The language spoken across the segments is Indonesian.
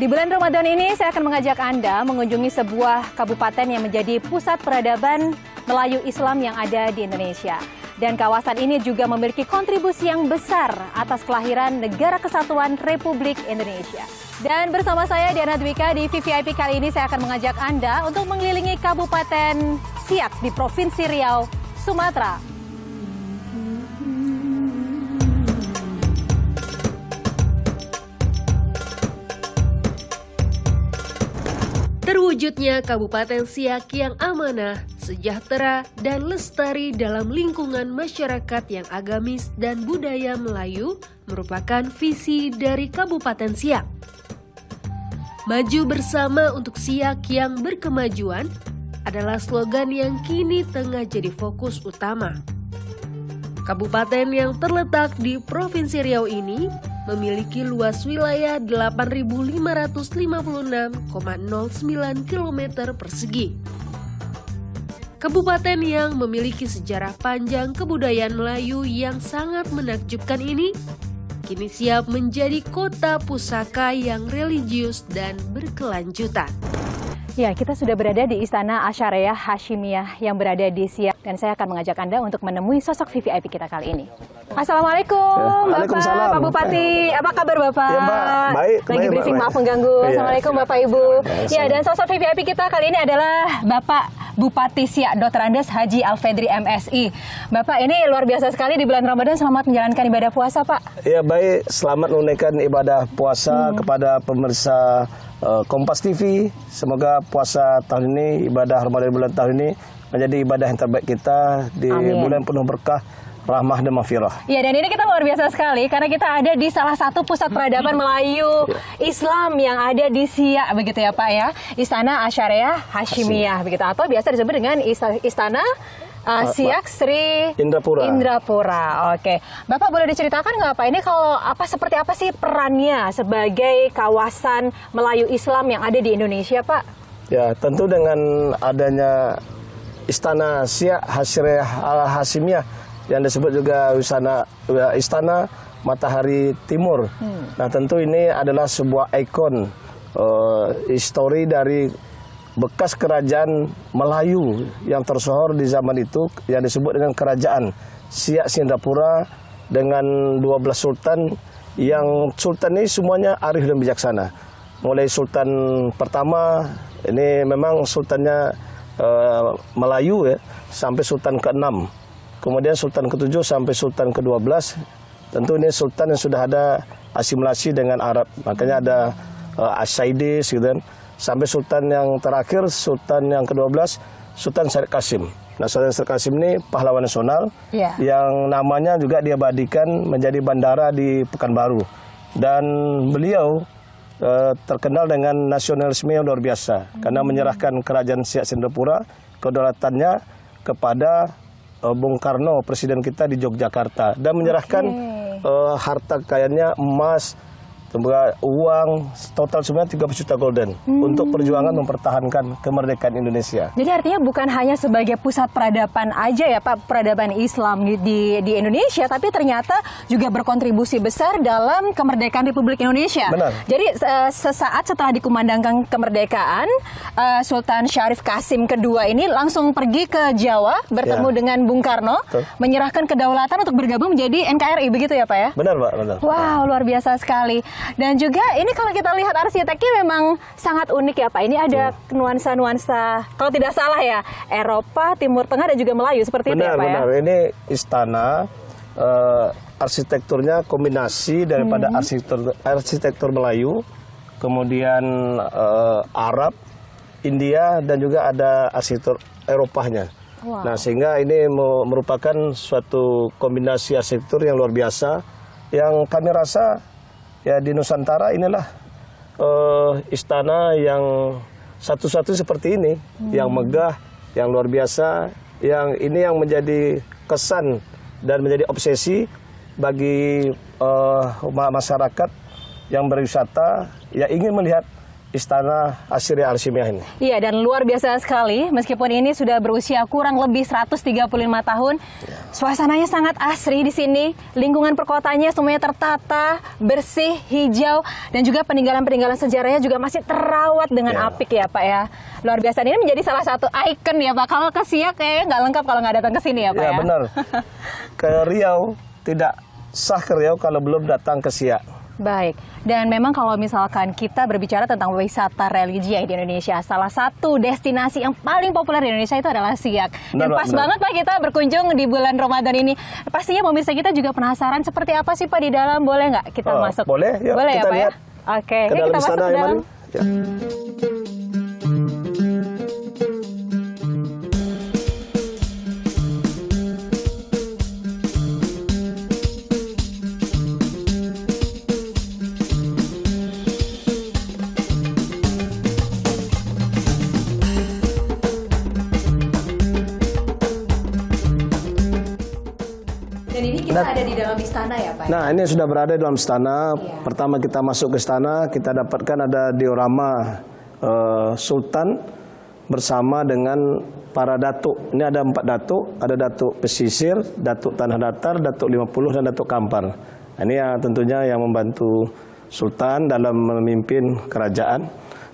Di bulan Ramadan ini saya akan mengajak Anda mengunjungi sebuah kabupaten yang menjadi pusat peradaban Melayu Islam yang ada di Indonesia. Dan kawasan ini juga memiliki kontribusi yang besar atas kelahiran Negara Kesatuan Republik Indonesia. Dan bersama saya Diana Dwika di VVIP kali ini saya akan mengajak Anda untuk mengelilingi Kabupaten Siak di Provinsi Riau, Sumatera. Terwujudnya Kabupaten Siak yang amanah, sejahtera, dan lestari dalam lingkungan masyarakat yang agamis dan budaya Melayu merupakan visi dari Kabupaten Siak. Maju bersama untuk Siak yang berkemajuan adalah slogan yang kini tengah jadi fokus utama. Kabupaten yang terletak di Provinsi Riau ini memiliki luas wilayah 8.556,09 km persegi. Kabupaten yang memiliki sejarah panjang kebudayaan Melayu yang sangat menakjubkan ini, kini siap menjadi kota pusaka yang religius dan berkelanjutan. Ya, kita sudah berada di Istana Asyariah Hasyimiyah yang berada di Siak. Dan saya akan mengajak Anda untuk menemui sosok VVIP kita kali ini. Assalamualaikum, Bapak, Pak Bupati. Apa kabar, Bapak? Ya, Mbak. Baik. Lagi briefing, maaf mengganggu. Ya. Assalamualaikum, Bapak, Ibu. Ya, dan sosok VVIP kita kali ini adalah Bapak Bupati Siak, Dr. Andes Haji Alfedri MSI. Bapak, ini luar biasa sekali di bulan Ramadan. Selamat menjalankan ibadah puasa, Pak. Ya, baik. Selamat menunaikan ibadah puasa kepada pemirsa Kompas TV. Semoga puasa tahun ini, ibadah Ramadan bulan tahun ini menjadi ibadah yang terbaik kita di bulan penuh berkah, rahmah dan maghfirah. Ya, dan ini kita luar biasa sekali karena kita ada di salah satu pusat peradaban Melayu Islam yang ada di Siak, begitu ya, Pak ya. Istana Asyariah Hasyimiyah begitu, atau biasa disebut dengan Istana Siak Sri Indrapura. Oke, Bapak boleh diceritakan nggak Pak, ini kalau seperti apa sih perannya sebagai kawasan Melayu Islam yang ada di Indonesia, Pak? Ya, tentu dengan adanya Istana Siak Asyariah Hasyimiyah yang disebut juga Istana Matahari Timur. Nah, tentu ini adalah sebuah ikon histori dari bekas kerajaan Melayu yang tersohor di zaman itu yang disebut dengan Kerajaan Siak Indrapura dengan 12 sultan, yang sultan ini semuanya arif dan bijaksana. Mulai sultan pertama ini memang sultannya Melayu ya, sampai sultan ke-6. Kemudian sultan ke-7 sampai sultan ke-12. Tentu ini sultan yang sudah ada asimilasi dengan Arab. Makanya ada As-Saidis gitu kan. Sampai sultan yang terakhir, sultan yang ke-12, Sultan Syarif Qasim. Nah, Sultan Syarif Qasim ini pahlawan nasional yang namanya juga diabadikan menjadi bandara di Pekanbaru. Dan beliau terkenal dengan nasionalisme yang luar biasa karena menyerahkan kerajaan Siak Indrapura kedaulatannya kepada Bung Karno, presiden kita di Yogyakarta, dan menyerahkan harta kekayaannya, emas, uang, total sebenarnya 30 juta golden untuk perjuangan mempertahankan kemerdekaan Indonesia. Jadi artinya bukan hanya sebagai pusat peradaban aja ya Pak, peradaban Islam di Indonesia, tapi ternyata juga berkontribusi besar dalam kemerdekaan Republik Indonesia. Benar. Jadi sesaat setelah dikumandangkan kemerdekaan, Sultan Syarif Qasim kedua ini langsung pergi ke Jawa bertemu dengan Bung Karno, menyerahkan kedaulatan untuk bergabung menjadi NKRI, begitu ya Pak ya? Benar Pak, benar. Wow, luar biasa sekali. Dan juga ini kalau kita lihat arsiteknya memang sangat unik ya Pak. Ini ada nuansa-nuansa, kalau tidak salah ya, Eropa, Timur Tengah dan juga Melayu seperti itu ya Pak ya? Benar, ini istana arsitekturnya kombinasi daripada arsitektur Melayu, kemudian Arab, India, dan juga ada arsitektur Eropanya. Nah, sehingga ini merupakan suatu kombinasi arsitektur yang luar biasa yang kami rasa ya di Nusantara inilah istana yang satu-satu seperti ini, yang megah, yang luar biasa, yang ini yang menjadi kesan dan menjadi obsesi bagi masyarakat yang berwisata, yang ingin melihat Istana Asyriah Hashimiyah ini. Iya, dan luar biasa sekali. Meskipun ini sudah berusia kurang lebih 135 tahun, suasananya sangat asri di sini. Lingkungan perkotanya semuanya tertata, bersih, hijau, dan juga peninggalan-peninggalan sejarahnya juga masih terawat dengan apik ya Pak ya. Luar biasa. Ini menjadi salah satu ikon ya Pak. Kalau ke Siak kayaknya nggak lengkap kalau nggak datang ke sini ya Pak ya. Ya benar. Ke Riau tidak sah ke Riau kalau belum datang ke Siak. Baik, dan memang kalau misalkan kita berbicara tentang wisata religi di Indonesia, salah satu destinasi yang paling populer di Indonesia itu adalah Siak. Dan pas banget Pak kita berkunjung di bulan Ramadan ini. Pastinya pemirsa kita juga penasaran seperti apa sih Pak di dalam, boleh nggak kita masuk? Boleh, yuk boleh kita ya Pak lihat. ya? Oke, Ke yuk dalam kita masuk istana ke dalam. Ya. Dan ini kita ada di dalam istana ya Pak? Nah, ini sudah berada di dalam istana. Pertama kita masuk ke istana, kita dapatkan ada diorama Sultan bersama dengan para datuk. Ini ada 4 datuk, ada datuk pesisir, datuk tanah datar, datuk 50 dan datuk kampar. Nah, ini yang tentunya yang membantu Sultan dalam memimpin kerajaan.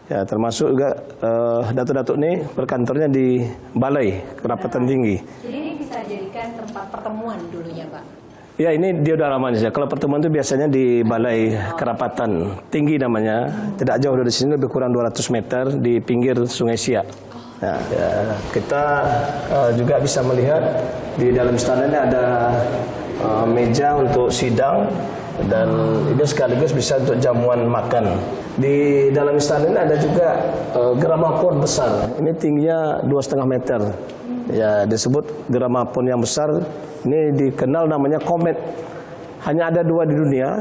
Ya, termasuk juga datuk-datuk ini berkantornya di Balai Kerapatan Tinggi. Jadi ini bisa jadikan tempat pertemuan dulunya Pak? Ya, ini dia udah lama saja. Kalau pertemuan itu biasanya di Balai Kerapatan Tinggi namanya. Tidak jauh dari sini, lebih kurang 200 meter di pinggir Sungai Siak. Nah, ya, kita juga bisa melihat di dalam istana ini ada meja untuk sidang dan ini sekaligus bisa untuk jamuan makan. Di dalam istana ini ada juga gramafon besar. Ini tingginya 2,5 meter. Ya, disebut gramafon yang besar. Ini dikenal namanya Komet. Hanya ada 2 di dunia.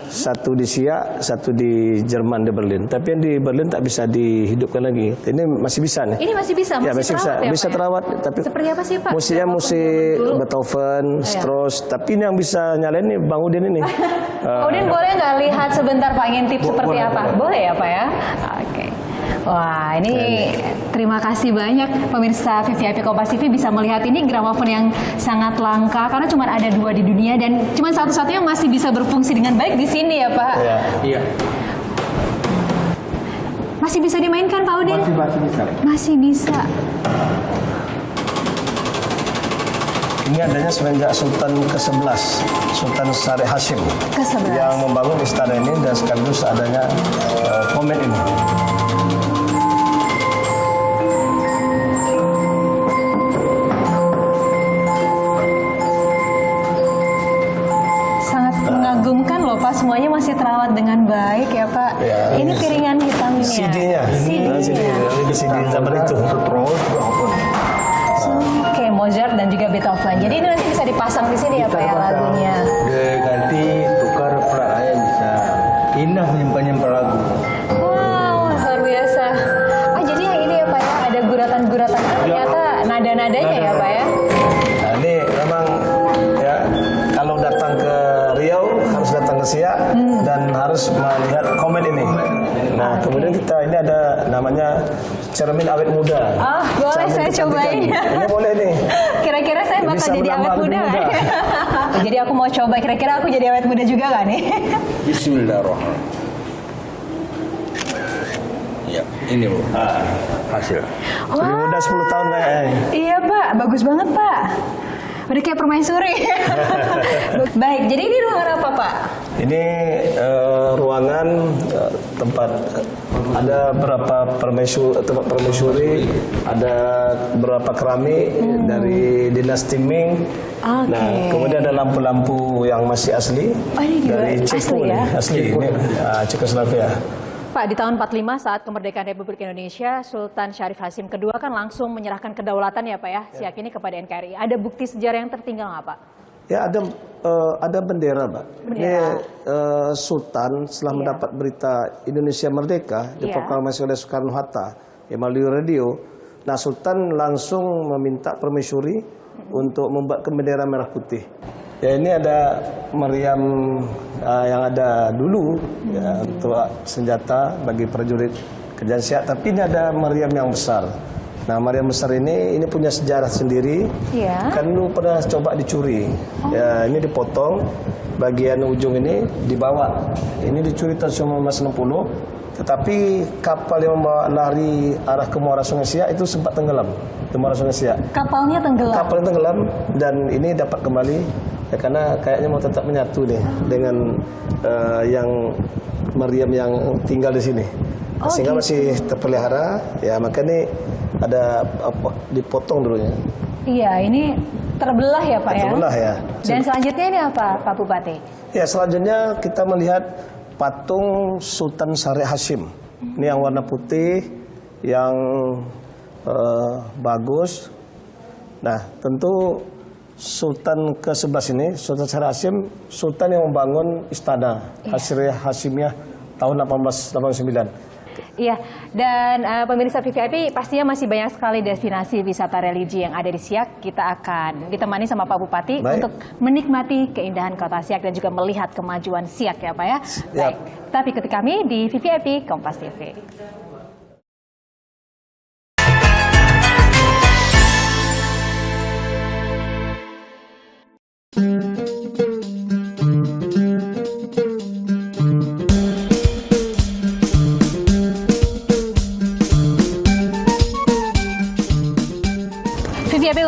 Satu di Siak, satu di Jerman, di Berlin. Tapi yang di Berlin tak bisa dihidupkan lagi. Ini masih bisa nih. Ini masih bisa? Masih Ya, masih terawat ya, bisa Pak, ya? terawat. Tapi Seperti apa sih Pak? musiknya musik Beethoven, Strauss. Tapi ini yang bisa nyalain nih Bang Udin ini. Udin boleh nggak lihat sebentar Pak, ingin tips seperti apa? Boleh ya Pak ya? Oke. Wah, ini terima kasih banyak pemirsa VVIP Kompas TV bisa melihat ini gramafon yang sangat langka karena cuma ada 2 di dunia dan cuma satu-satunya masih bisa berfungsi dengan baik di sini ya Pak. Iya. Masih bisa dimainkan Pak Udin? Masih bisa. Masih bisa. Ini adanya semenjak Sultan ke-11, Sultan Syarif Hashim Ke-11. yang membangun istana ini dan sekaligus adanya Komet ini. Sangat mengagumkan loh Pak, semuanya masih terawat dengan baik ya Pak. Ya, ini piringan hitamnya. CD-nya. CD-nya. Ini CD zaman itu. Oke, Mozart dan juga Beethoven. Jadi ini nanti bisa dipasang di sini ya Pak ya lagunya. Dia ganti tukar pelaknya bisa. Indah menyimpan lagu. Wow, luar biasa. Ah, jadi yang ini ya Pak ya, ada guratan-guratan. Ternyata nada-nadanya ya Pak ya. Nah, ini memang ya kalau datang ke Riau harus datang ke Siak dan harus melihat Komet ini. Nah, kemudian kita ini ada namanya cermin awet muda. Ah, boleh saya cobain. Ini boleh nih. Kira-kira saya bakal Bisa jadi menambah awet lebih muda muda. nggak? Jadi aku mau coba, kira-kira aku jadi awet muda juga nggak nih? Bismillahirrahmanirrahim. Ya, ini Bu. Hasil. Lebih muda 10 tahun kayaknya. Iya Pak, bagus banget Pak. Udah kayak permaisuri. Baik, jadi ini ruangan apa Pak? Ini ruangan tempat ada berapa tempat permaisuri, ada berapa keramik dari dinasti Ming. Oke. Nah, kemudian ada lampu-lampu yang masih asli Oh, ini juga dari asli Ceko ya? nih, asli ini Cekoslovakia. Pak, di tahun 45 saat kemerdekaan Republik Indonesia, Sultan Syarif Hashim II kan langsung menyerahkan kedaulatan ya Pak ya, Siak ini kepada NKRI. Ada bukti sejarah yang tertinggal nggak Pak? Ya ada bendera, Pak. Ini Sultan setelah mendapat berita Indonesia merdeka diproklamasi oleh Soekarno Hatta melalui radio. Nah, Sultan langsung meminta permaisuri untuk membuatkan bendera merah putih. Ya, ini ada meriam yang ada dulu ya, untuk senjata bagi prajurit kerajaan Siak. Tapi ini ada meriam yang besar. Nah, meriam besar ini punya sejarah sendiri. Iya. Kan dulu pernah coba dicuri. Ya, ini dipotong, bagian ujung ini dibawa. Ini dicuri tahun 1960. Tetapi kapal yang membawa lari arah ke muara Sungai Siak itu sempat tenggelam di muara Sungai Siak. Kapalnya tenggelam. Kapalnya tenggelam dan ini dapat kembali ya, karena kayaknya mau tetap menyatu deh dengan yang meriam yang tinggal di sini. Sehingga masih terpelihara. Ya, makanya ada dipotong dulunya. Iya, ini terbelah ya Pak ya? Terbelah ya. Dan selanjutnya ini apa Pak Bupati? Ya, selanjutnya kita melihat patung Sultan Syariah Hasyim. Ini yang warna putih, yang bagus. Nah, tentu Sultan ke-11 ini, Sultan Syariah Hasyim, Sultan yang membangun istana Syariah Hasyimiyah tahun 1889. Iya, dan pemirsa VVIP pastinya masih banyak sekali destinasi wisata religi yang ada di Siak. Kita akan ditemani sama Pak Bupati untuk menikmati keindahan kota Siak dan juga melihat kemajuan Siak ya Pak ya. Baik, tapi ketika kami di VVIP Kompas TV.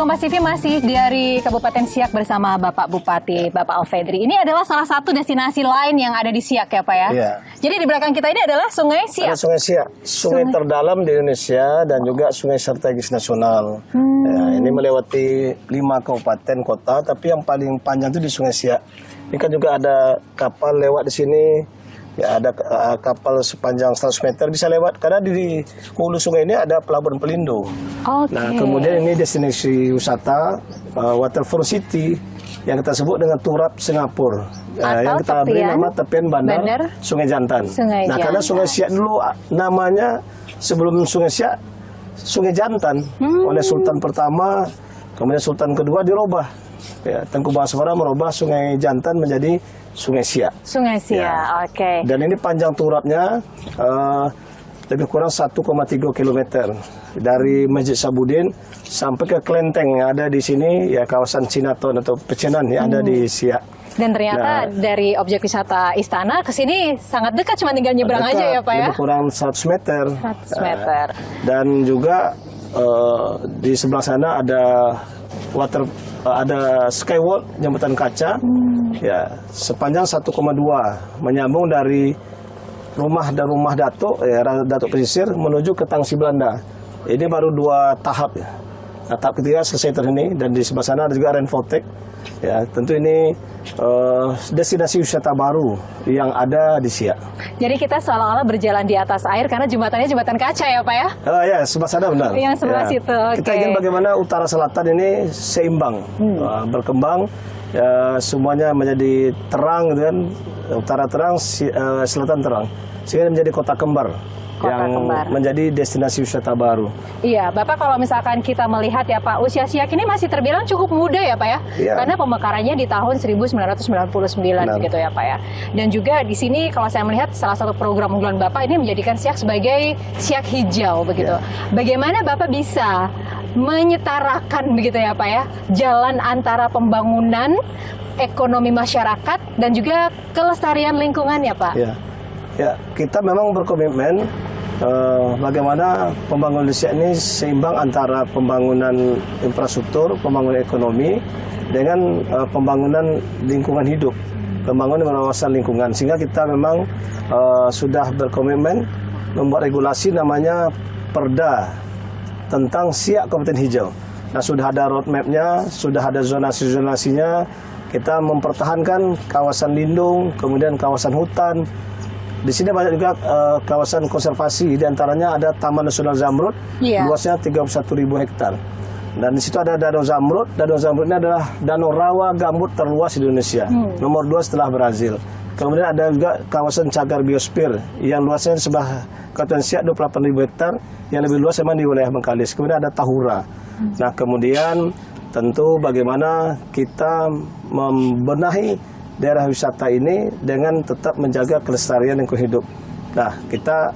Kompas TV masih dari Kabupaten Siak bersama Bapak Bupati, Bapak Alfedri. Ini adalah salah satu destinasi lain yang ada di Siak ya Pak ya? Iya. Jadi di belakang kita ini adalah Sungai Siak. Ada Sungai Siak, sungai terdalam di Indonesia dan juga sungai strategis nasional. Ya, ini melewati 5 kabupaten kota, tapi yang paling panjang itu di Sungai Siak. Ini kan juga ada kapal lewat di sini. Ya, ada kapal sepanjang 100 meter bisa lewat karena di hulu sungai ini ada pelabuhan Pelindo. Okay. Nah, kemudian ini destinasi wisata Waterfront City yang kita sebut dengan Turap Singapura. Yang kita beri nama tepian bandar Sungai Jantan. Nah, karena Sungai Siak dulu namanya sebelum Sungai Siak Sungai Jantan oleh Sultan pertama, kemudian Sultan kedua dirubah. Ya, Tengku Bangsapara merubah Sungai Jantan menjadi Sungai Siak. Sungai Siak, ya. Oke. Dan ini panjang turapnya lebih kurang 1,3 km dari Masjid Sabudin sampai ke Klenteng yang ada di sini, ya kawasan Cinaton atau Pecinan yang ada di Siak. Dan ternyata dari objek wisata istana ke sini sangat dekat, cuma tinggal nyebrang aja ya Pak ya? Lebih kurang 100 meter. 100 meter. Dan juga di sebelah sana ada ada skywalk jembatan kaca ya sepanjang 1,2 menyambung dari rumah Datuk Datuk Pesisir menuju ke Tangsi Belanda. Ini baru 2 tahap ya. Nah, tahap ketiga selesai ini dan di sebelah sana ada juga Renfotek. Ya, tentu ini destinasi wisata baru yang ada di Siak. Jadi kita seolah-olah berjalan di atas air karena jembatannya jembatan kaca ya Pak ya? Ya, sebelah sana benar. Yang sebelah situ. Okay. Kita ingin bagaimana utara selatan ini seimbang, berkembang, ya, semuanya menjadi terang, kan? Utara terang, selatan terang, sehingga menjadi kota kembar. Menjadi destinasi wisata baru. Iya, Bapak kalau misalkan kita melihat ya Pak, usia Siak ini masih terbilang cukup muda ya Pak ya? Iya. Karena pemekarannya di tahun 1999 begitu ya Pak ya. Dan juga di sini kalau saya melihat salah satu program unggulan Bapak ini menjadikan Siak sebagai Siak hijau begitu. Iya. Bagaimana Bapak bisa menyetarakan begitu ya Pak ya, jalan antara pembangunan ekonomi masyarakat dan juga kelestarian lingkungan ya Pak? Iya. Ya, kita memang berkomitmen bagaimana pembangunan di Siak ini seimbang antara pembangunan infrastruktur, pembangunan ekonomi dengan pembangunan lingkungan hidup, pembangunan pengawasan lingkungan. Sehingga kita memang sudah berkomitmen membuat regulasi namanya Perda tentang Siak Kabupaten Hijau. Nah, sudah ada roadmap-nya, sudah ada zonasi-zonasinya. Kita mempertahankan kawasan lindung, kemudian kawasan hutan. Di sini banyak juga kawasan konservasi, diantaranya ada Taman Nasional Zamrud, luasnya 31.000 hektar. Dan di situ ada Danau Zamrud. Danau Zamrud ini adalah danau rawa gambut terluas di Indonesia, nomor 2 setelah Brazil. Kemudian ada juga kawasan cagar biosfer yang luasnya di sebelah Kabupaten Siak 28.000 hektar, yang lebih luas memang di wilayah Bengkalis. Kemudian ada Tahura. Nah, kemudian tentu bagaimana kita membenahi daerah wisata ini dengan tetap menjaga kelestarian lingkungan hidup. Nah, kita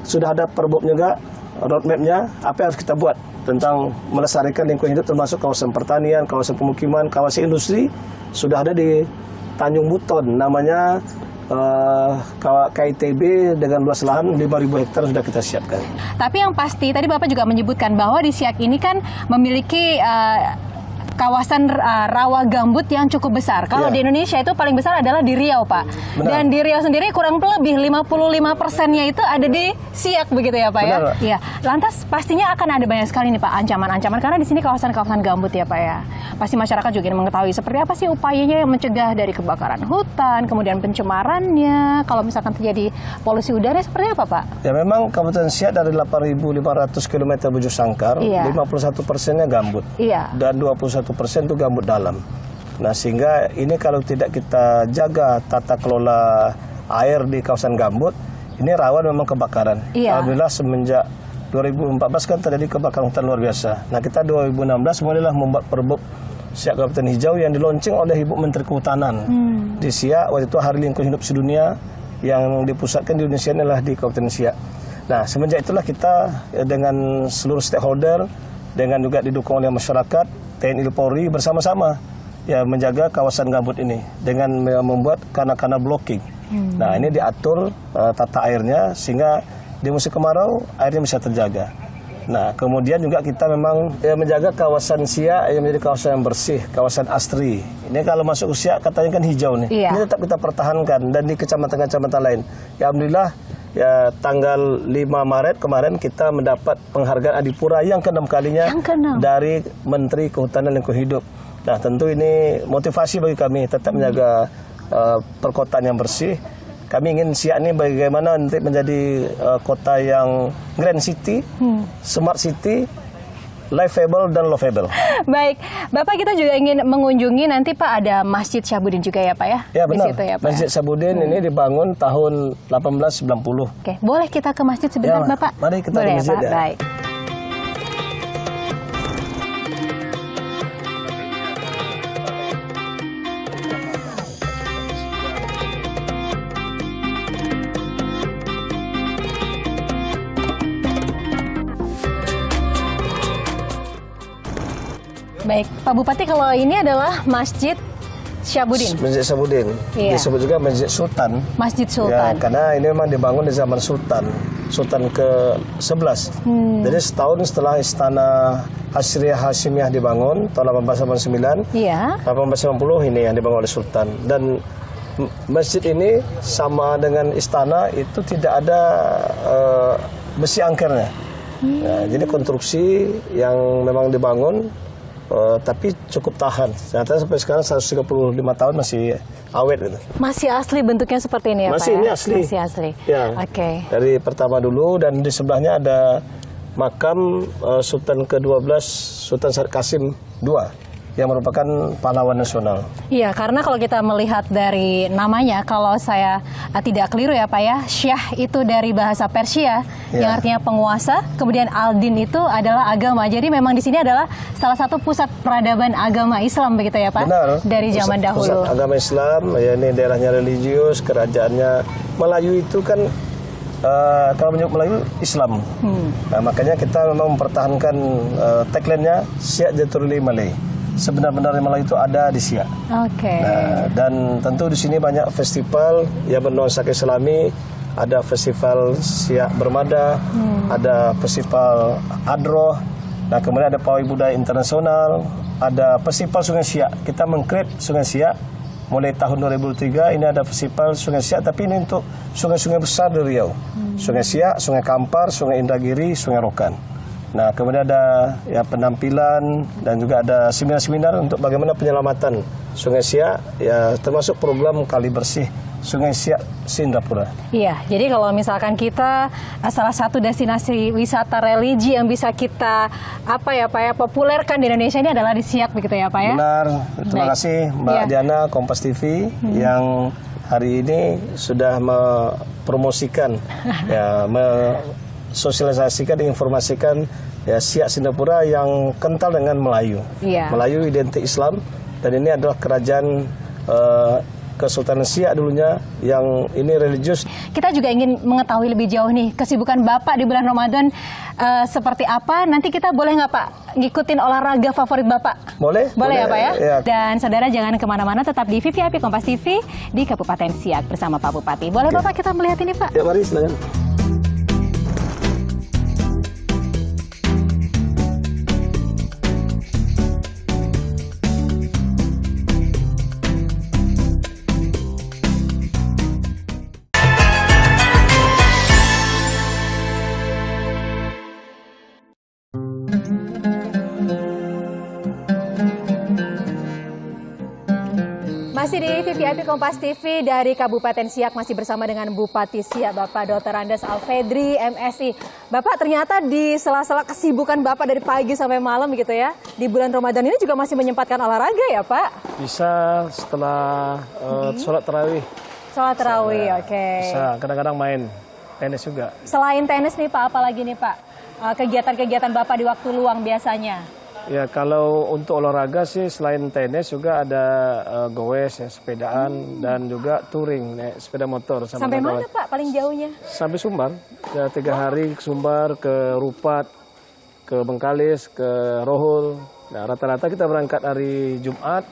sudah ada perbuk juga, roadmap-nya, apa yang harus kita buat tentang melestarikan lingkungan hidup termasuk kawasan pertanian, kawasan pemukiman, kawasan industri, sudah ada di Tanjung Buton, namanya KITB dengan luas lahan 5.000 hektar sudah kita siapkan. Tapi yang pasti tadi Bapak juga menyebutkan bahwa di Siak ini kan memiliki kawasan rawa gambut yang cukup besar. Kalau di Indonesia itu paling besar adalah di Riau, Pak. Benar. Dan di Riau sendiri kurang lebih 55%-nya itu ada di Siak begitu ya, Pak. Benar, ya? Pak. Iya. Lantas pastinya akan ada banyak sekali nih Pak ancaman-ancaman karena di sini kawasan-kawasan gambut ya, Pak ya. Pasti masyarakat juga ingin mengetahui seperti apa sih upayanya yang mencegah dari kebakaran hutan, kemudian pencemarannya, kalau misalkan terjadi polusi udara seperti apa, Pak? Ya memang Kabupaten Siak dari 8.500 km bujur sangkar, Iya. 51%-nya gambut. Iya. Dan 21% itu gambut dalam. Nah, sehingga ini kalau tidak kita jaga tata kelola air di kawasan gambut, ini rawan memang kebakaran. Iya. Alhamdulillah semenjak 2014 kan terjadi kebakaran hutan luar biasa. Nah, kita 2016 mulailah membuat perbuk Siak Kabupaten Hijau yang dilaunching oleh Ibu Menteri Kehutanan. Di Siak, waktu itu Hari Lingkungan Hidup Sedunia yang dipusatkan di Indonesia adalah di Kabupaten Siak. Nah, semenjak itulah kita dengan seluruh stakeholder, dengan juga didukung oleh masyarakat, TNI Polri bersama-sama ya menjaga kawasan gambut ini dengan membuat kana-kana blocking. Nah, ini diatur tata airnya sehingga di musim kemarau airnya bisa terjaga. Nah, kemudian juga kita memang menjaga kawasan Siak yang menjadi kawasan yang bersih, kawasan asri. Ini kalau masuk Siak katanya kan hijau nih. Iya. Ini tetap kita pertahankan dan di kecamatan-kecamatan lain. Ya alhamdulillah ya tanggal 5 Maret kemarin kita mendapat penghargaan Adipura yang ke-6 kalinya Yang ke-6. dari Menteri Kehutanan dan Lingkungan Hidup. Nah, tentu ini motivasi bagi kami tetap menjaga perkotaan yang bersih. Kami ingin Siak ini bagaimana nanti menjadi kota yang grand city, smart city, livable dan lovable. Baik, Bapak kita juga ingin mengunjungi nanti Pak ada Masjid Syahbudin juga ya Pak ya? Ya benar, Di situ ya, Pak, Masjid Syahbudin ini dibangun tahun 1890. Oke, boleh kita ke masjid sebentar Ya, Bapak? mari kita boleh ke masjid, ya, Pak? ya. Baik. Baik, Pak Bupati kalau ini adalah Masjid Syahbudin. Masjid Syahbudin, Iya. disebut juga Masjid Sultan. Masjid Ya, Sultan. karena ini memang dibangun di zaman Sultan ke-11. Jadi setahun setelah Istana Hasriah Hashimiyah dibangun tahun 1889, Iya. 1890 ini yang dibangun oleh Sultan. Dan masjid ini sama dengan istana itu tidak ada besi angkernya. Nah, jadi konstruksi yang memang dibangun tapi cukup tahan. Ternyata sampai sekarang 135 tahun masih awet gitu. Masih asli bentuknya seperti ini ya Masih Pak? ini ya? asli. Masih asli. Ya. Oke. Dari pertama dulu dan di sebelahnya ada makam Sultan ke-12 Sultan Syed Qasim II yang merupakan pahlawan nasional. Iya, karena kalau kita melihat dari namanya, kalau saya tidak keliru ya Pak ya, Syah itu dari bahasa Persia yang artinya penguasa, kemudian Al-Din itu adalah agama. Jadi memang di sini adalah salah satu pusat peradaban agama Islam begitu ya Pak? Benar. Dari zaman dahulu. Pusat agama Islam, ya ini daerahnya religius, kerajaannya Melayu itu kan kalau menyebut Melayu Islam. Nah, makanya kita memang mempertahankan tagline-nya Siak Jatulli Malay. Sebenar-benar Melayu itu ada di Siak. Oke. Nah, dan tentu di sini banyak festival yang bernuansa Islami. Ada festival Siak Bermada, ada festival Adroh. Nah, kemudian ada Pawai Budaya Internasional, ada festival Sungai Siak. Kita mengcreate Sungai Siak mulai tahun 2003. Ini ada festival Sungai Siak, tapi ini untuk sungai-sungai besar di Riau. Sungai Siak, Sungai Kampar, Sungai Indragiri, Sungai Rokan. Nah, kemudian ada ya penampilan dan juga ada seminar-seminar untuk bagaimana penyelamatan Sungai Siak, ya termasuk program Kali Bersih Sungai Siak Singapura. Iya, jadi kalau misalkan kita salah satu destinasi wisata religi yang bisa kita populerkan di Indonesia ini adalah di Siak begitu ya Pak ya? Benar, terima Baik. kasih Mbak Iya. Diana Kompas TV yang hari ini sudah mempromosikan ya sosialisasikan, informasikan ya Siak Singapura yang kental dengan Melayu. Iya. Melayu identik Islam dan ini adalah kerajaan Kesultanan Siak dulunya yang ini religius. Kita juga ingin mengetahui lebih jauh nih kesibukan Bapak di bulan Ramadan seperti apa. Nanti kita boleh nggak Pak ngikutin olahraga favorit Bapak? Boleh? Boleh ya Pak ya? Ya. Dan saudara jangan kemana-mana, tetap di VVIP Kompas TV di Kabupaten Siak bersama Pak Bupati. Boleh Bapak kita melihat ini Pak? Ya mari silakan. Masih di VVIP Kompas TV dari Kabupaten Siak, masih bersama dengan Bupati Siak Bapak Dr. Andes Alfedri MSI. Bapak ternyata di sela-sela kesibukan Bapak dari pagi sampai malam gitu ya, di bulan Ramadan ini juga masih menyempatkan olahraga ya Pak? Bisa setelah sholat tarawih. Sholat tarawih, oke. Bisa kadang-kadang main tenis juga. Selain tenis nih Pak, apa lagi nih Pak? Kegiatan-kegiatan Bapak di waktu luang biasanya? Ya kalau untuk olahraga sih selain tenis juga ada goes, ya, sepedaan dan juga touring, naik sepeda motor. Sampai mana Pak paling jauhnya? Sampai Sumbar, ya 3 hari ke Sumbar, ke Rupat, ke Bengkalis, ke Rohul. Nah rata-rata kita berangkat hari Jumat,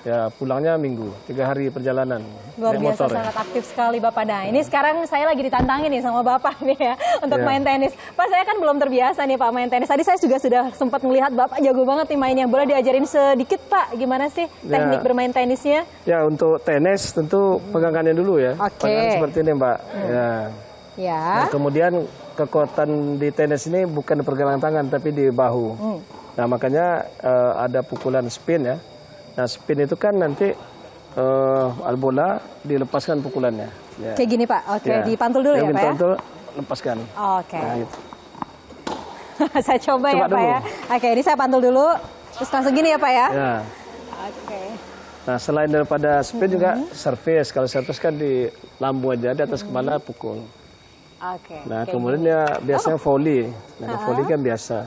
ya pulangnya Minggu, 3 hari perjalanan. Luar naik biasa, motor, sangat aktif sekali Bapak. Nah ini sekarang saya lagi ditantangin nih sama Bapak nih ya, untuk main tenis. Pak saya kan belum terbiasa nih Pak main tenis. Tadi saya juga sudah sempat melihat Bapak jago banget nih mainnya. Boleh diajarin sedikit Pak, gimana sih teknik bermain tenisnya? Ya untuk tenis tentu pegangkannya dulu ya. Oke. Pegangan seperti ini Mbak. Ya. Ya. Nah, kemudian kekuatan di tenis ini bukan di pergelangan tangan tapi di bahu. Nah makanya ada pukulan spin ya. Nah spin itu kan nanti bola dilepaskan pukulannya. Ya. Kayak gini Pak, oke, Ya. dipantul dulu ya Pak ya? Dipantul, lepaskan. Oke. Nah, gitu. Saya coba ya Coba Pak dulu. ya. Oke, ini saya pantul dulu, terus langsung gini ya Pak ya? Ya. Oke. Nah selain daripada spin juga service. Kalau service kan di lambung aja, di atas kepala pukul. Oke. Nah kayak kemudian gini. ya biasanya volley. Nah volley kan biasa.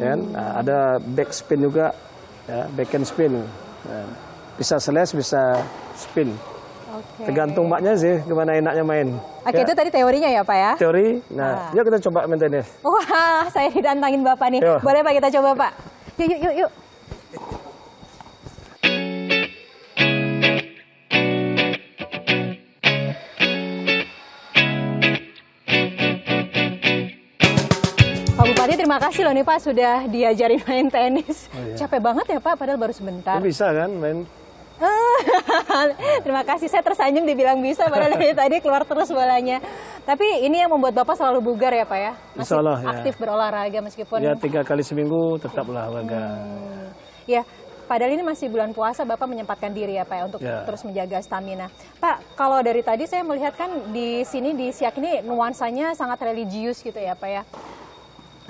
Ya, nah, ada back spin juga, ya, backhand spin. Nah, bisa slash, bisa spin. Oke. Tergantung mbaknya sih gimana enaknya main. Oke, Ya, itu tadi teorinya ya Pak ya? teori. Nah, yuk kita coba main tenis. Wah, saya ditantangin Bapak nih. Yuk. Boleh Pak kita coba Pak? Yuk, yuk, yuk, yuk. Pak Bupati terima kasih loh nih Pak sudah diajarin main tenis. Capek banget ya Pak, padahal baru sebentar. Lu bisa kan main? Terima kasih, saya tersanjung dibilang bisa, padahal dari tadi keluar terus bolanya. Tapi ini yang membuat Bapak selalu bugar ya Pak ya? Masih Insya Allah, ya. aktif berolahraga meskipun... Ya 3 kali seminggu tetap olahraga. Ya, padahal ini masih bulan puasa, Bapak menyempatkan diri ya Pak ya, untuk Ya. terus menjaga stamina. Pak, kalau dari tadi saya melihat kan di sini, di Siak ini nuansanya sangat religius gitu ya Pak ya.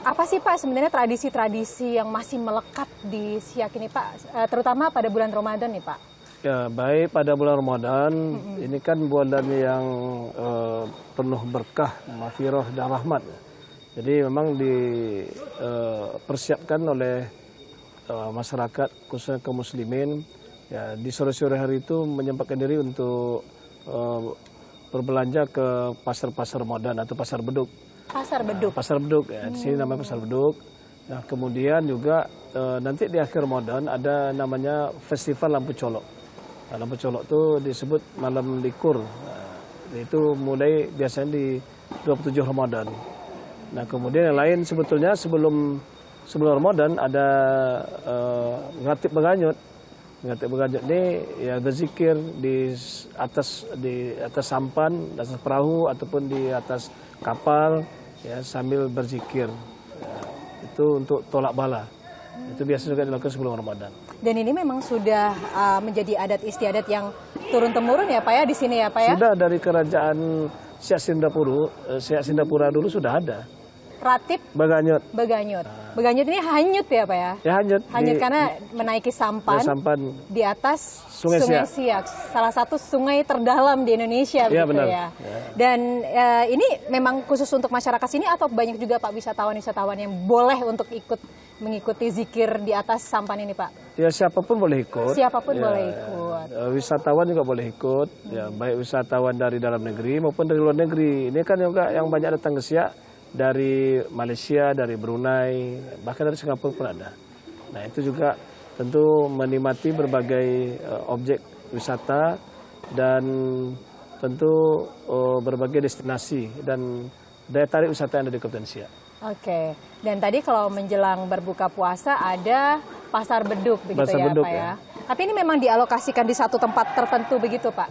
Apa sih Pak sebenarnya tradisi-tradisi yang masih melekat di Siak ini Pak, terutama pada bulan Ramadan nih Pak? Ya baik pada bulan Ramadan, ini kan bulan yang penuh berkah, maghfirah dan rahmat. Jadi memang dipersiapkan oleh masyarakat khususnya kaum muslimin ya di sore-sore hari itu menyempatkan diri untuk berbelanja ke pasar-pasar Ramadan atau pasar beduk. Pasar beduk. Pasar beduk ya, di sini namanya pasar beduk. Nah, kemudian juga nanti di akhir Ramadan ada namanya Festival Lampu Colok. Nah, Lampu Colok itu disebut malam likur. Nah, itu mulai biasanya di 27 Ramadan. Nah, kemudian yang lain sebetulnya sebelum Ramadan ada ngatib beganyut. Ngatib beganyut ini ya berzikir di atas sampan, di atas perahu ataupun di atas kapal ya sambil berzikir. Ya, itu untuk tolak bala. Itu biasa juga dilakukan sebelum Ramadan. Dan ini memang sudah menjadi adat istiadat yang turun-temurun ya Pak ya di sini ya Pak ya? Sudah dari kerajaan Siak Sindapura dulu sudah ada. Ratib Baganyut. Beganyut. Beganyut ini hanyut ya Pak ya? Ya hanyut. Hanyut karena menaiki sampan, di atas Sungai Siak. Salah satu sungai terdalam di Indonesia Ya, begitu benar. ya. Dan ini memang khusus untuk masyarakat sini atau banyak juga Pak wisatawan-wisatawan yang boleh untuk mengikuti zikir di atas sampan ini Pak? Ya siapapun boleh ikut. Siapapun Ya, boleh ikut. wisatawan juga boleh ikut, ya, baik wisatawan dari dalam negeri maupun dari luar negeri. Ini kan juga yang banyak datang ke Siak dari Malaysia, dari Brunei, bahkan dari Singapura pun ada. Nah itu juga tentu menikmati berbagai objek wisata dan tentu berbagai destinasi dan daya tarik wisata yang ada di Kabupaten Siak. Oke, dan tadi kalau menjelang berbuka puasa ada pasar beduk begitu Pasar ya beduk, Pak ya. ya. Tapi ini memang dialokasikan di satu tempat tertentu begitu Pak?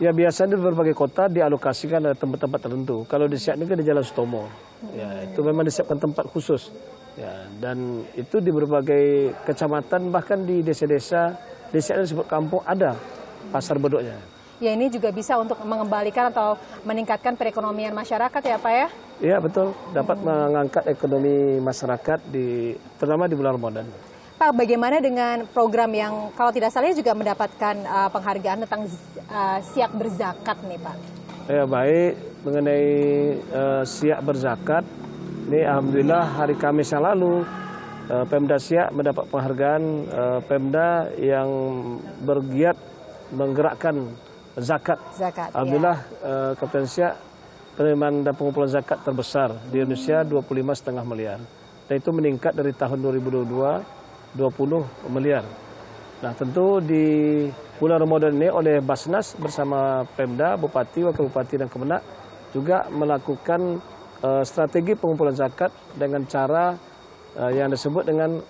Ya biasanya di berbagai kota dialokasikan ada tempat-tempat tertentu. Kalau di Siak ini kan di Jalan Sutomo, ya itu memang disiapkan tempat khusus. Ya, dan itu di berbagai kecamatan bahkan di desa-desa di Siak disebut kampung ada pasar beduknya. Ya ini juga bisa untuk mengembalikan atau meningkatkan perekonomian masyarakat ya Pak ya? Iya betul, dapat mengangkat ekonomi masyarakat terutama di bulan Ramadan. Pak, bagaimana dengan program yang kalau tidak salah juga mendapatkan penghargaan tentang Siak berzakat nih Pak? Ya baik, mengenai Siak berzakat, ini alhamdulillah hari Kamis yang lalu Pemda Siak mendapat penghargaan Pemda yang bergiat menggerakkan zakat. Alhamdulillah Kabupaten Siak penerimaan dan pengumpulan zakat terbesar di Indonesia 25,5 miliar. Dan itu meningkat dari tahun 2022 20 miliar. Nah tentu di bulan Ramadan ini oleh Basnas bersama Pemda, Bupati, Wakil Bupati dan Kemenak juga melakukan strategi pengumpulan zakat dengan cara yang disebut dengan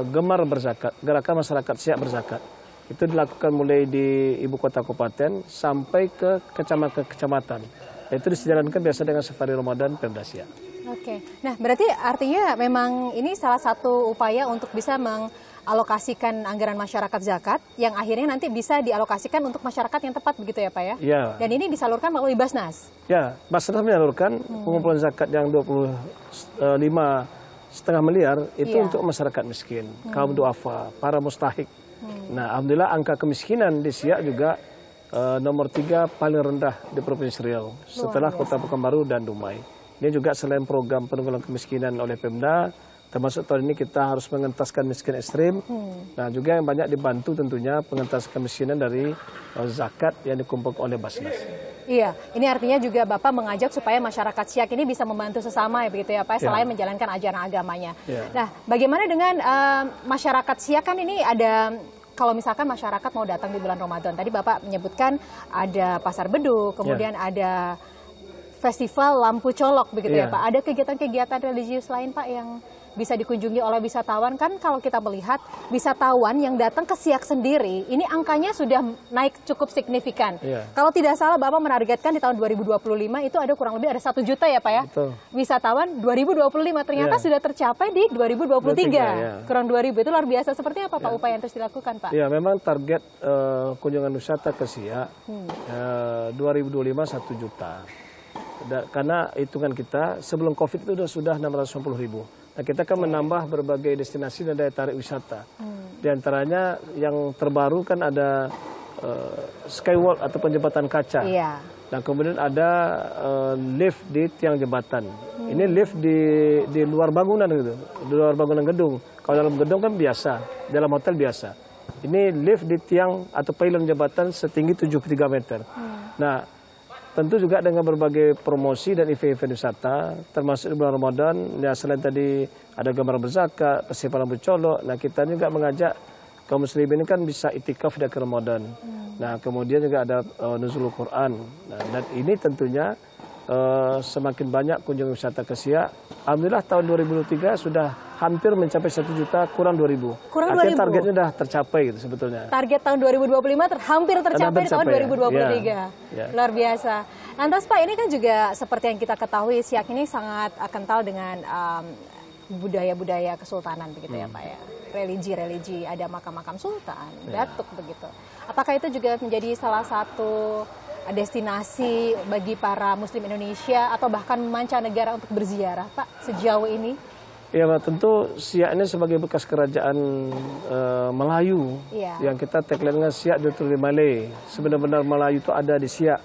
gemar berzakat, gerakan masyarakat Siak berzakat. Itu dilakukan mulai di ibu kota kabupaten sampai ke kecamatan. Itu dijalankan biasa dengan safari Ramadan Pemda Siak. Oke, nah berarti artinya memang ini salah satu upaya untuk bisa mengalokasikan anggaran masyarakat zakat yang akhirnya nanti bisa dialokasikan untuk masyarakat yang tepat begitu ya Pak ya? Ya. Dan ini disalurkan melalui Basnas? Ya, Basnas menyalurkan pengumpulan zakat yang 25,5 miliar itu untuk masyarakat miskin, kaum duafa, para mustahik. Nah, alhamdulillah angka kemiskinan di Siak juga nomor 3 paling rendah di Provinsi Riau setelah Kota Pekanbaru dan Dumai. Ini juga selain program penanggulangan kemiskinan oleh Pemda, termasuk tahun ini kita harus mengentaskan miskin ekstrim. Nah, juga yang banyak dibantu tentunya pengentasan kemiskinan dari zakat yang dikumpulkan oleh Basnas. Iya, ini artinya juga Bapak mengajak supaya masyarakat Siak ini bisa membantu sesama ya begitu ya Pak, selain menjalankan ajaran agamanya. Nah, bagaimana dengan masyarakat Siak kan ini ada, kalau misalkan masyarakat mau datang di bulan Ramadan, tadi Bapak menyebutkan ada pasar beduk, kemudian ada festival lampu colok begitu ya Pak. Ada kegiatan-kegiatan religius lain Pak yang bisa dikunjungi oleh wisatawan? Kan kalau kita melihat wisatawan yang datang ke Siak sendiri, ini angkanya sudah naik cukup signifikan. Kalau tidak salah Bapak menargetkan di tahun 2025 itu ada kurang lebih ada 1 juta ya Pak ya? Betul. Wisatawan 2025 ternyata sudah tercapai di 2023. Kurang 2000 itu luar biasa. Seperti apa Pak upaya yang terus dilakukan Pak? Ya memang target kunjungan wisata ke Siak 2025 1 juta. Karena hitungan kita sebelum COVID itu sudah 650.000. Nah, kita akan menambah berbagai destinasi dan daya tarik wisata. Di antaranya yang terbaru kan ada skywalk atau jembatan kaca. Nah, kemudian ada lift di tiang jembatan. Ini lift di luar bangunan gitu, di luar bangunan gedung. Kalau dalam gedung kan biasa, dalam hotel biasa. Ini lift di tiang atau pylon jembatan setinggi 73 meter. Nah, tentu juga dengan berbagai promosi dan event-event wisata, termasuk di bulan Ramadan. Ya, selain tadi ada gambar berzakat, festival lampu colok. Nah, kita juga mengajak kaum muslimin ini kan bisa itikaf di akhir Ramadan. Nah, kemudian juga ada nuzulul Quran. Nah, dan ini tentunya semakin banyak kunjungan wisata ke Siak. Alhamdulillah tahun 2023 sudah hampir mencapai 1 juta kurang 2.000. Artinya targetnya sudah tercapai gitu sebetulnya. Target tahun 2025 hampir tercapai di tahun 2023. Luar biasa. Lantas Pak, ini kan juga seperti yang kita ketahui Siak ini sangat kental dengan budaya-budaya kesultanan begitu ya Pak ya. Religi-religi, ada makam-makam sultan, datuk begitu. Apakah itu juga menjadi salah satu destinasi bagi para muslim Indonesia atau bahkan mancanegara untuk berziarah Pak sejauh ini? Ya Pak, tentu Siak ini sebagai bekas kerajaan Melayu yang kita tagline-nya Siak Dutri Malay. Sebenar-benar Melayu itu ada di Siak.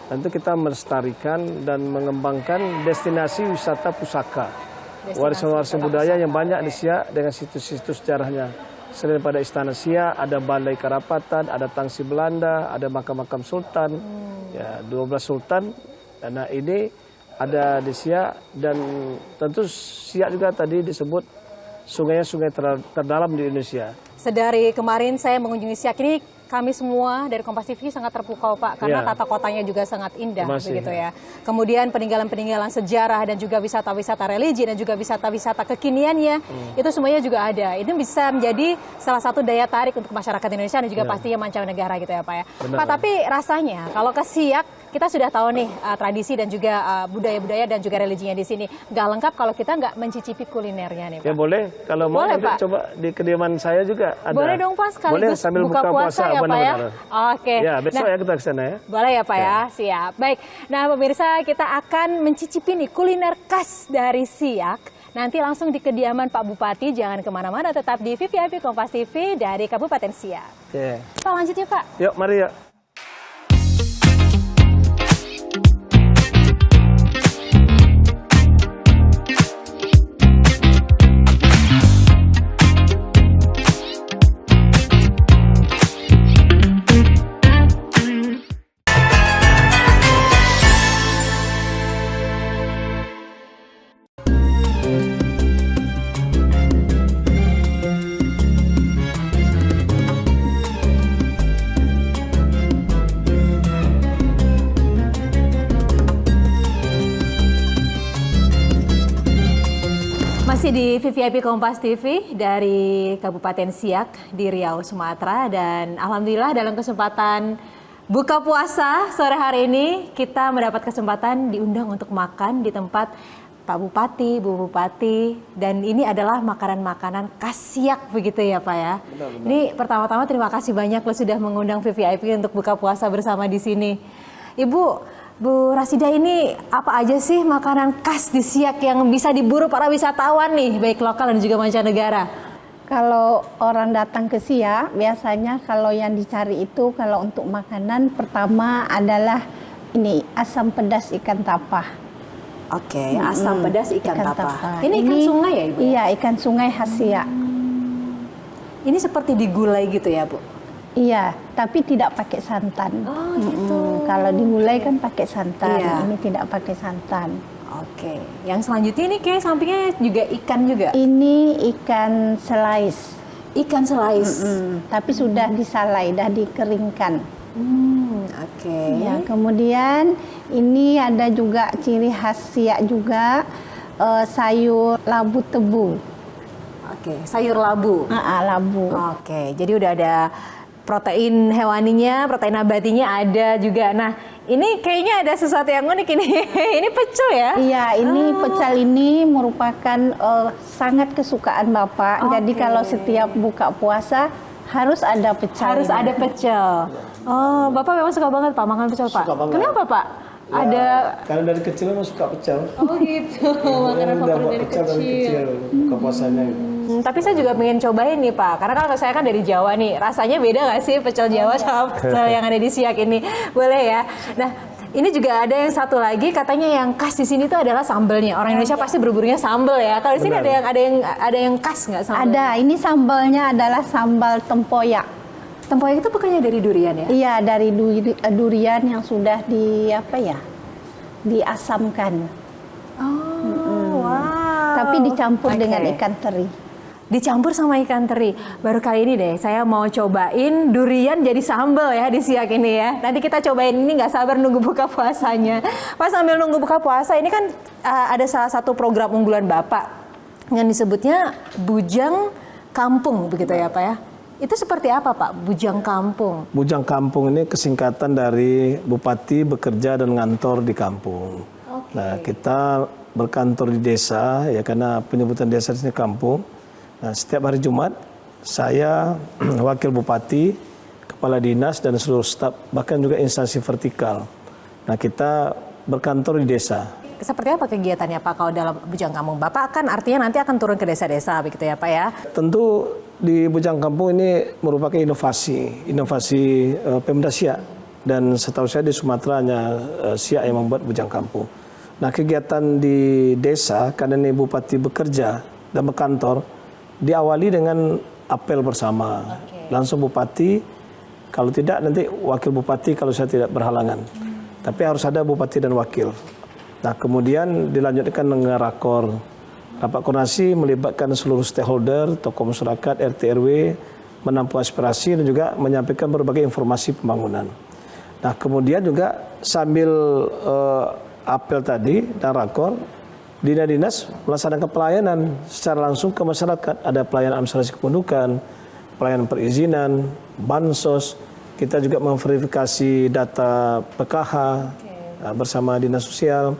Tentu kita melestarikan dan mengembangkan destinasi wisata pusaka. Warisan-warisan budaya yang banyak di Siak dengan situs-situs sejarahnya. selain pada Istana Siak, ada Balai Karapatan, ada Tangsi Belanda, ada makam-makam sultan, ya 12 sultan. Nah ini ada di Siak, dan tentu Siak juga tadi disebut sungainya sungai terdalam di Indonesia. Sedari kemarin saya mengunjungi Siak ini, kami semua dari Kompas TV sangat terpukau Pak, karena Ya. tata kotanya juga sangat indah Masih, begitu ya. Kemudian peninggalan-peninggalan sejarah dan juga wisata-wisata religi dan juga wisata-wisata kekiniannya, itu semuanya juga ada. Itu bisa menjadi salah satu daya tarik untuk masyarakat Indonesia dan juga pastinya mancanegara gitu ya Pak ya. Benar. Pak, tapi rasanya kalau ke Siak kita sudah tahu nih tradisi dan juga budaya-budaya dan juga religinya di sini. Nggak lengkap kalau kita nggak mencicipi kulinernya nih Pak. Ya boleh, kalau mau Boleh, nanti Pak. coba di kediaman saya juga ada. Boleh dong Pak, Boleh sekaligus sambil buka puasa, ya Pak ya. benar-benar. Oke. Ya, besok Nah, ya kita ke sana ya. boleh ya Pak ya, siap. Baik, nah pemirsa kita akan mencicipi nih kuliner khas dari Siak. Nanti langsung di kediaman Pak Bupati, jangan kemana-mana, tetap di VVIP Kompas TV dari Kabupaten Siak. Oke. Pak lanjut ya Pak. Yuk, mari yuk. Masih di VVIP Kompas TV dari Kabupaten Siak di Riau, Sumatera. Dan alhamdulillah dalam kesempatan buka puasa sore hari ini kita mendapat kesempatan diundang untuk makan di tempat Pak Bupati, Bu Bupati. Dan ini adalah makanan-makanan khas Siak begitu ya Pak ya. Benar. Ini pertama-tama terima kasih banyak lo sudah mengundang VVIP untuk buka puasa bersama di sini. Ibu, Bu Rasida, ini apa aja sih makanan khas di Siak yang bisa diburu para wisatawan nih, baik lokal dan juga mancanegara? Kalau orang datang ke Siak, biasanya kalau yang dicari itu kalau untuk makanan pertama adalah ini asam pedas ikan tapah. Oke, asam pedas ikan tapah. Ini ikan sungai ya Ibu? Iya, ikan sungai khas Siak. Ini seperti digulai gitu ya Bu? Iya, tapi tidak pakai santan. Oh gitu. Kalau digulai kan pakai santan, Iya. ini tidak pakai santan. Oke, yang selanjutnya ini kayak sampingnya juga ikan juga? Ini ikan slice. Ikan slice. Tapi sudah disalai, dah dikeringkan. Oke. Ya, kemudian ini ada juga ciri khas Siak juga, sayur labu tebu. Oke, sayur labu. Labu. Oke, jadi udah ada protein hewaninya, protein nabatinya ada juga. Nah, ini kayaknya ada sesuatu yang unik ini. Ini pecel ya? Iya, ini pecel ini merupakan sangat kesukaan Bapak. Jadi Oke. kalau setiap buka puasa harus ada pecel. Harus ada pecel. Oh, Bapak memang suka banget Pak makan pecel Pak. Suka banget. Kenapa Pak? Ada. Karena dari kecil memang suka pecel. Oh gitu. Makanan favorit dari kecil. Buka puasanya. Tapi saya juga pengen cobain nih Pak, karena kalau saya kan dari Jawa nih, rasanya beda nggak sih pecel Jawa sama pecel yang ada di Siak ini? Boleh ya? Nah, ini juga ada yang satu lagi katanya yang khas di sini tuh adalah sambelnya. Orang Indonesia pasti berburunya sambel ya. Kalau di sini Benar. ada yang khas nggak sambel? Ada, ini sambalnya adalah sambal tempoyak. Tempoyak itu bukannya dari durian ya? Iya, dari durian yang sudah diasamkan. Oh, wow. Tapi dicampur Oke. dengan ikan teri. Dicampur sama ikan teri. Baru kali ini deh saya mau cobain durian jadi sambal ya di Siak ini ya. Nanti kita cobain, ini nggak sabar nunggu buka puasanya. Pas sambil nunggu buka puasa ini kan ada salah satu program unggulan Bapak yang disebutnya Bujang Kampung begitu ya Pak ya. Itu seperti apa Pak, Bujang Kampung? Bujang Kampung ini kesingkatan dari Bupati bekerja dan ngantor di kampung. Nah, kita berkantor di desa ya, karena penyebutan desa di sini kampung. Nah, setiap hari Jumat saya wakil bupati, kepala dinas dan seluruh staf, bahkan juga instansi vertikal. Nah, kita berkantor di desa. Seperti apa kegiatannya Pak kalau dalam Bujang Kampung? Bapak kan artinya nanti akan turun ke desa-desa begitu ya Pak ya? Tentu di Bujang Kampung ini merupakan inovasi Pemda Siak, dan setahu saya di Sumatera hanya Siak yang membuat Bujang Kampung. Nah, kegiatan di desa karena ini bupati bekerja dan berkantor diawali dengan apel bersama. Langsung bupati, kalau tidak nanti wakil bupati kalau saya tidak berhalangan. Tapi harus ada bupati dan wakil. Nah, kemudian dilanjutkan dengan rakor. Rapat koordinasi melibatkan seluruh stakeholder, tokoh masyarakat, RT RW, menampung aspirasi dan juga menyampaikan berbagai informasi pembangunan. Nah, kemudian juga sambil apel tadi dan rakor, dinas-dinas melaksanakan pelayanan secara langsung ke masyarakat. Ada pelayanan administrasi kependudukan, pelayanan perizinan, bansos. Kita juga memverifikasi data PKH bersama dinas sosial.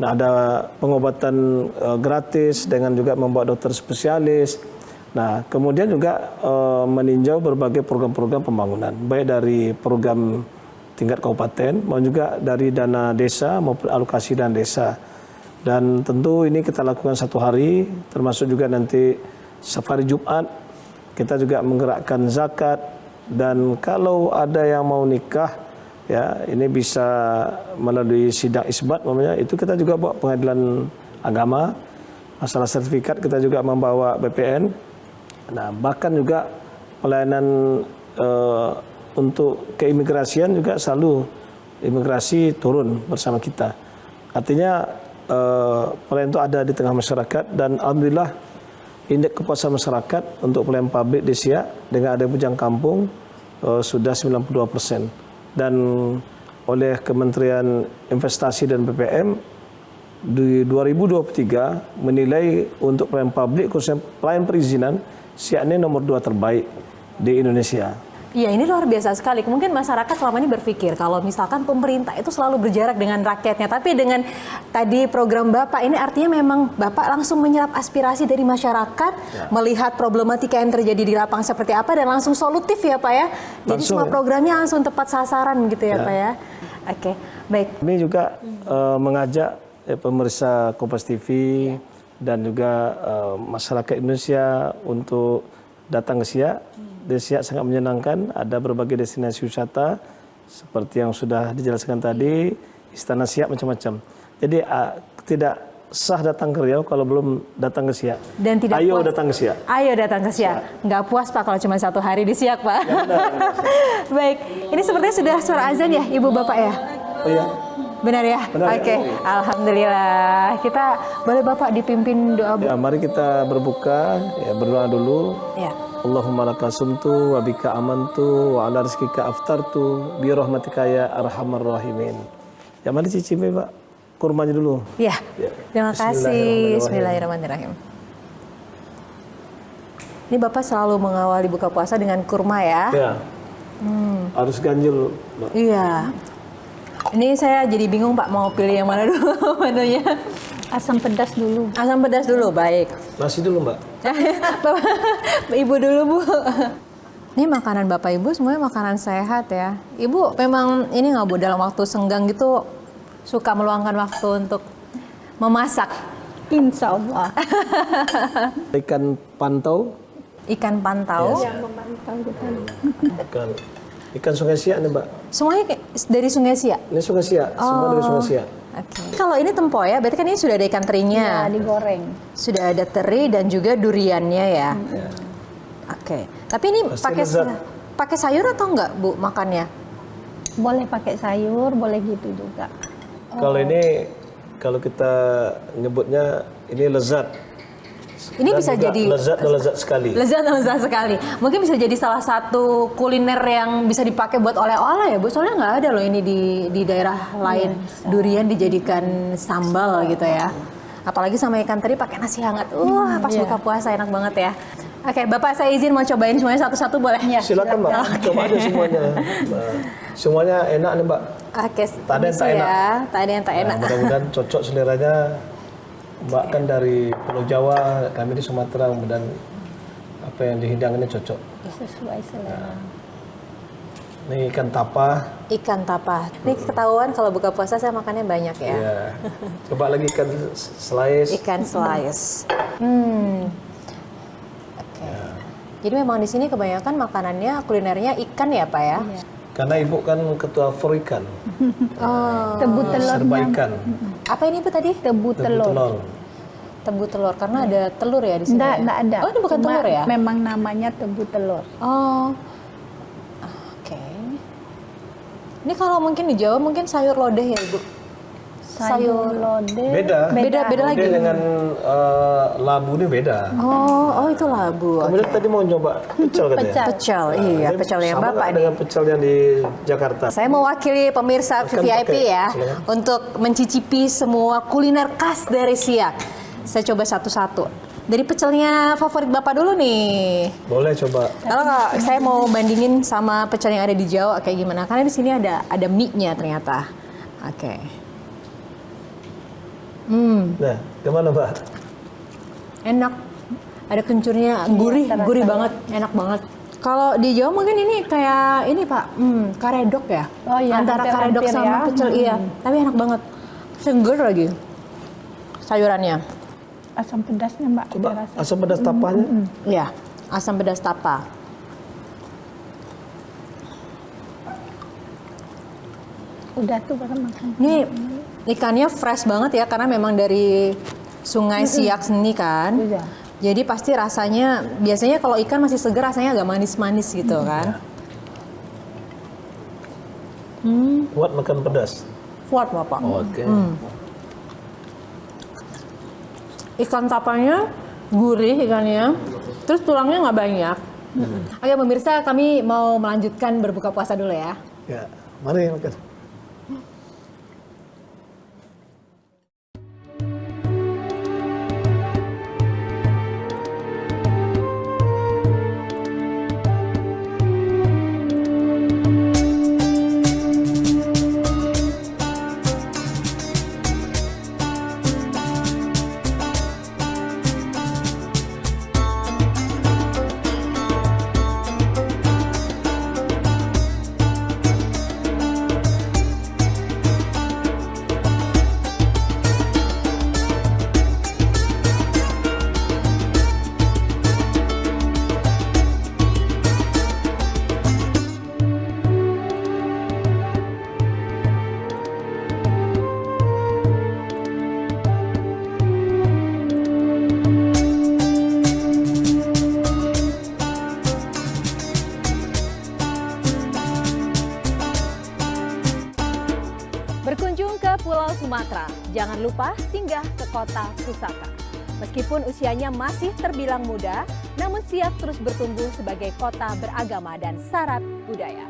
Nah, ada pengobatan gratis dengan juga membawa dokter spesialis. Nah, kemudian juga meninjau berbagai program-program pembangunan, baik dari program tingkat kabupaten maupun juga dari dana desa maupun alokasi dana desa. Dan tentu ini kita lakukan 1 hari, termasuk juga nanti safari Jumat, kita juga menggerakkan zakat. Dan kalau ada yang mau nikah, ya ini bisa melalui sidang isbat, namanya itu kita juga buat pengadilan agama. Masalah sertifikat kita juga membawa BPN. Nah, bahkan juga pelayanan untuk keimigrasian juga selalu imigrasi turun bersama kita. Artinya pelayanan itu ada di tengah masyarakat dan alhamdulillah indeks kepuasan masyarakat untuk pelayanan publik di Siak dengan ada bujang kampung sudah 92%. Dan oleh Kementerian Investasi dan BPM di 2023 menilai untuk pelayanan publik khususnya pelayanan perizinan Siak ini nomor 2 terbaik di Indonesia. Iya, ini luar biasa sekali. Mungkin masyarakat selama ini berpikir kalau misalkan pemerintah itu selalu berjarak dengan rakyatnya. Tapi dengan tadi program Bapak ini artinya memang Bapak langsung menyerap aspirasi dari masyarakat, melihat problematika yang terjadi di lapangan seperti apa dan langsung solutif ya Pak ya. Jadi Langsung, semua programnya langsung tepat sasaran gitu ya Pak ya. Oke, baik. Kami juga mengajak pemirsa Kompas TV dan juga masyarakat Indonesia untuk datang ke Siak. Di Siak sangat menyenangkan, ada berbagai destinasi wisata seperti yang sudah dijelaskan tadi, Istana Siak macam-macam. Jadi tidak sah datang ke Riau kalau belum datang ke Siak. Dan tidak Ayo puas. datang ke Siak. Ayo datang ke Siak. Nggak puas Pak kalau cuma 1 hari di Siak Pak. Ya, benar. Baik, ini sepertinya sudah suara azan ya Ibu Bapak ya? Oh iya. Benar ya? Benar, Oke, ya. Alhamdulillah. Kita boleh Bapak dipimpin doa Bu? Ya, mari kita berbuka, ya, berdoa dulu. Ya. Allahumma laka sumtu wa bika amantu wa ala rizkika aftartu bi rahmatika ya arhamar rahimin. Ya, mari cicipi Pak kurmanya dulu. Ya. Ya. Terima kasih. Bismillahirrahmanirrahim. Ini Bapak selalu mengawali buka puasa dengan kurma ya? Ya. Harus ganjil, Mbak. Iya. Ini saya jadi bingung Pak mau pilih yang mana dulu menunya. Asam pedas dulu. Asam pedas dulu, baik. Nasi dulu, Mbak. Ibu dulu Bu. Ini makanan Bapak Ibu semuanya makanan sehat ya. Ibu memang ini nggak Bu dalam waktu senggang gitu suka meluangkan waktu untuk memasak? Insya Allah. Ikan pantau. Ikan pantau. Ikan Sungai Siak nih, Mbak. Semuanya dari Sungai Siak? Ini Sungai Siak, semua dari Sungai Siak. Oke. Kalau ini tempoyak, berarti kan ini sudah ada ikan terinya. Ya, digoreng. Sudah ada teri dan juga duriannya ya. Oke. Tapi ini Pasti pakai lezat. pakai sayur atau enggak Bu makannya? Boleh pakai sayur, boleh gitu juga. Kalau ini, kalau kita nyebutnya ini lezat. Ini Dan bisa juga jadi lezat dan lezat sekali. lezat sekali. Mungkin bisa jadi salah satu kuliner yang bisa dipakai buat oleh-oleh ya Bu. Soalnya nggak ada loh ini di daerah lain durian dijadikan sambal gitu ya. Apalagi sama ikan teri pakai nasi hangat. Wah, pas buka puasa enak banget ya. Oke, Bapak saya izin mau cobain semuanya satu-satu boleh? Silakan Mbak, coba aja semuanya. Semuanya enak nih Mbak. Oke, Tak ada yang tak permisi enak. ya. Tak ada yang tak enak. Nah, mudah-mudahan cocok seleranya. Mbak kan dari Pulau Jawa, kami di Sumatera, dan apa yang dihidang ini cocok. Sesuai selera. Ini ikan tapa. Ikan tapa. Ini ketahuan kalau buka puasa saya makannya banyak ya. Ya. Coba lagi ikan slice. Ikan slice. Oke. Jadi memang di sini kebanyakan makanannya kulinernya ikan ya Pak ya? Karena ibu kan ketua Forikan. Tebu telurnya. Serba ikan. Apa ini Bu tadi? Tebu telur. Tebu telur karena ada telur ya di sini. Enggak ada. Oh, ini bukan Cuma telur ya? Memang namanya tebu telur. Oh. Oke. Ini kalau mungkin di Jawa mungkin sayur lodeh ya, Ibu. Sayur lodeh. Beda. Beda lagi. Lodeh dengan labu ini beda. Oh itu labu. Kemudian tadi mau nyoba pecel katanya. Pecel, iya, pecel yang Sama Bapak nggak nih. dengan pecel yang di Jakarta. Saya mewakili pemirsa Silakan VIP pakai, ya silakan. untuk mencicipi semua kuliner khas dari Siak. Saya coba satu-satu. Dari pecelnya favorit Bapak dulu nih. Boleh coba. Kalau saya mau bandingin sama pecel yang ada di Jawa kayak gimana? Karena di sini ada mie-nya ternyata. Oke. Nah, gimana Mbak? Enak. Ada kencurnya, gurih banget, enak banget. Kalau di Jawa mungkin ini kayak ini Pak, karedok ya? Oh iya, Antara karedok hampir-hampir sama ya. pecel, iya. Tapi enak banget. Seger lagi sayurannya. Asam pedasnya Mbak. Coba ada rasa. asam pedas tapanya. Iya, asam pedas tapa. Udah tuh baru makan. Ini ikannya fresh banget ya karena memang dari Sungai Siak sini kan. Iya. Jadi pasti rasanya biasanya kalau ikan masih segar rasanya agak manis-manis gitu kan. Kuat makan pedas. Kuat Bapak. Oke. Ikan tapanya gurih ikannya. Terus tulangnya nggak banyak. Oke pemirsa, kami mau melanjutkan berbuka puasa dulu ya. Ya, mari makan. Berkunjung ke Pulau Sumatera, jangan lupa singgah ke kota Pusaka. Meskipun usianya masih terbilang muda, namun Siak terus bertumbuh sebagai kota beragama dan syarat budaya.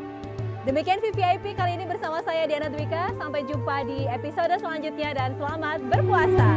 Demikian VVIP kali ini bersama saya Diana Dwika. Sampai jumpa di episode selanjutnya dan selamat berpuasa.